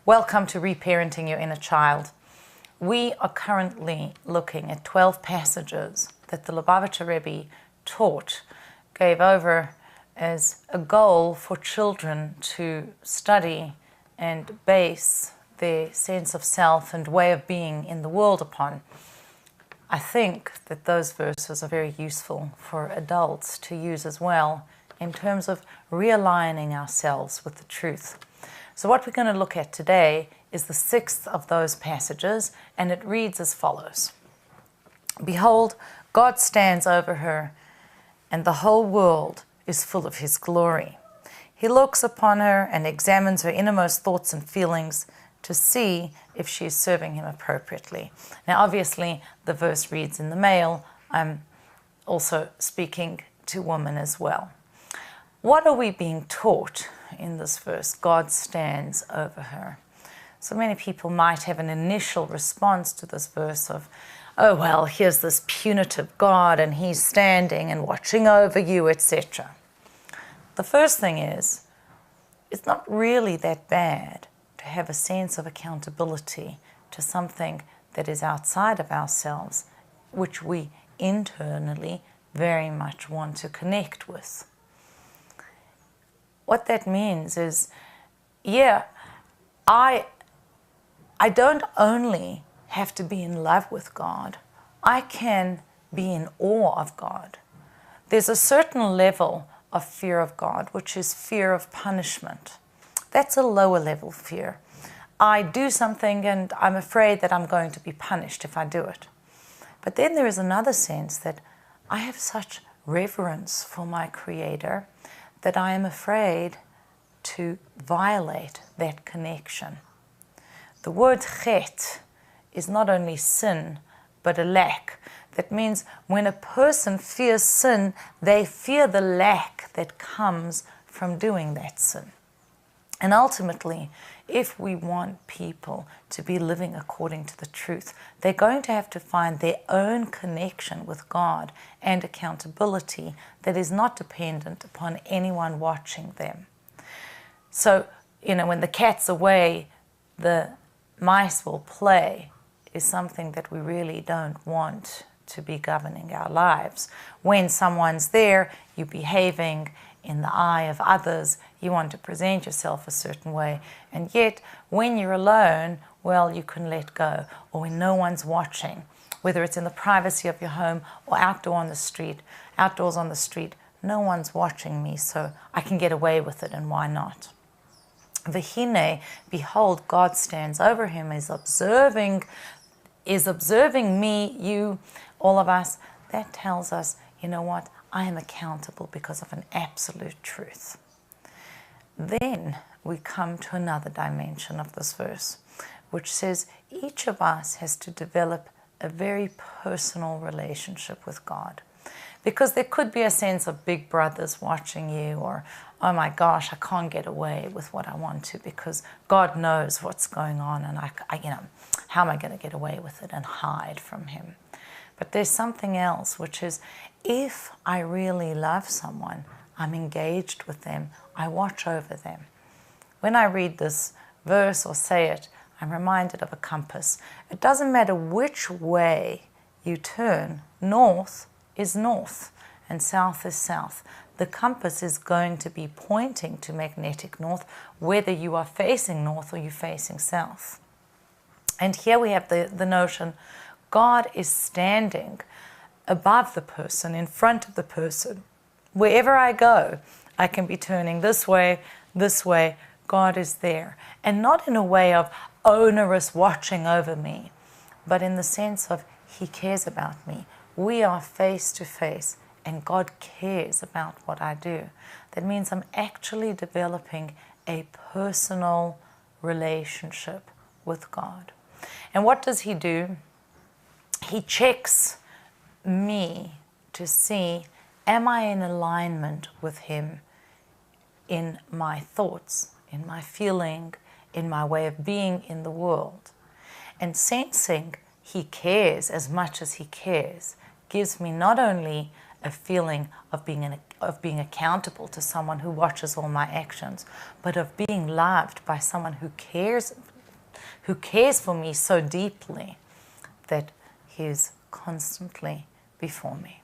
Welcome to Reparenting Your Inner Child. We are currently looking at 12 passages that the Lubavitcher Rebbe taught, gave over as a goal for children to study and base their sense of self and way of being in the world upon. I think that those verses are very useful for adults to use as well in terms of realigning ourselves with the truth. So what we're going to look at today is the sixth of those passages, and it reads as follows. Behold, God stands over her, and the whole world is full of his glory. He looks upon her and examines her innermost thoughts and feelings to see if she is serving him appropriately. Now, obviously, the verse reads in the male. I'm also speaking to women as well. What are we being taught in this verse? God stands over her. So many people might have an initial response to this verse of, oh, well, here's this punitive God and he's standing and watching over you, etc. The first thing is, it's not really that bad to have a sense of accountability to something that is outside of ourselves, which we internally very much want to connect with. What that means is, yeah, I don't only have to be in love with God. I can be in awe of God. There's a certain level of fear of God, which is fear of punishment. That's a lower level fear. I do something and I'm afraid that I'm going to be punished if I do it. But then there is another sense that I have such reverence for my Creator that I am afraid to violate that connection. The word chet is not only sin, but a lack. That means when a person fears sin, they fear the lack that comes from doing that sin. And ultimately, if we want people to be living according to the truth, they're going to have to find their own connection with God and accountability that is not dependent upon anyone watching them. So, when the cat's away, the mice will play is something that we really don't want to be governing our lives. When someone's there, you're behaving in the eye of others, you want to present yourself a certain way, and yet when you're alone, well, you can let go. Or when no one's watching, whether it's in the privacy of your home or outdoors on the street, no one's watching me, so I can get away with it, and why not? V'hine, behold, God stands over him, is observing me, you, all of us. That tells us, you know what? I am accountable because of an absolute truth. Then we come to another dimension of this verse, which says each of us has to develop a very personal relationship with God. Because there could be a sense of big brothers watching you, or, oh my gosh, I can't get away with what I want to because God knows what's going on, and how am I going to get away with it and hide from him? But there's something else, which is if I really love someone, I'm engaged with them, I watch over them. When I read this verse or say it, I'm reminded of a compass. It doesn't matter which way you turn, north is north and south is south. The compass is going to be pointing to magnetic north, whether you are facing north or you're facing south. And here we have the notion, God is standing above the person, in front of the person. Wherever I go, I can be turning this way, God is there. And not in a way of onerous watching over me, but in the sense of he cares about me. We are face to face, and God cares about what I do. That means I'm actually developing a personal relationship with God. And what does he do? He checks me to see, am I in alignment with him in my thoughts, in my feeling, in my way of being in the world? And sensing he cares as much as he cares gives me not only a feeling of being accountable to someone who watches all my actions, but of being loved by someone who cares who cares for me so deeply that He is constantly before me.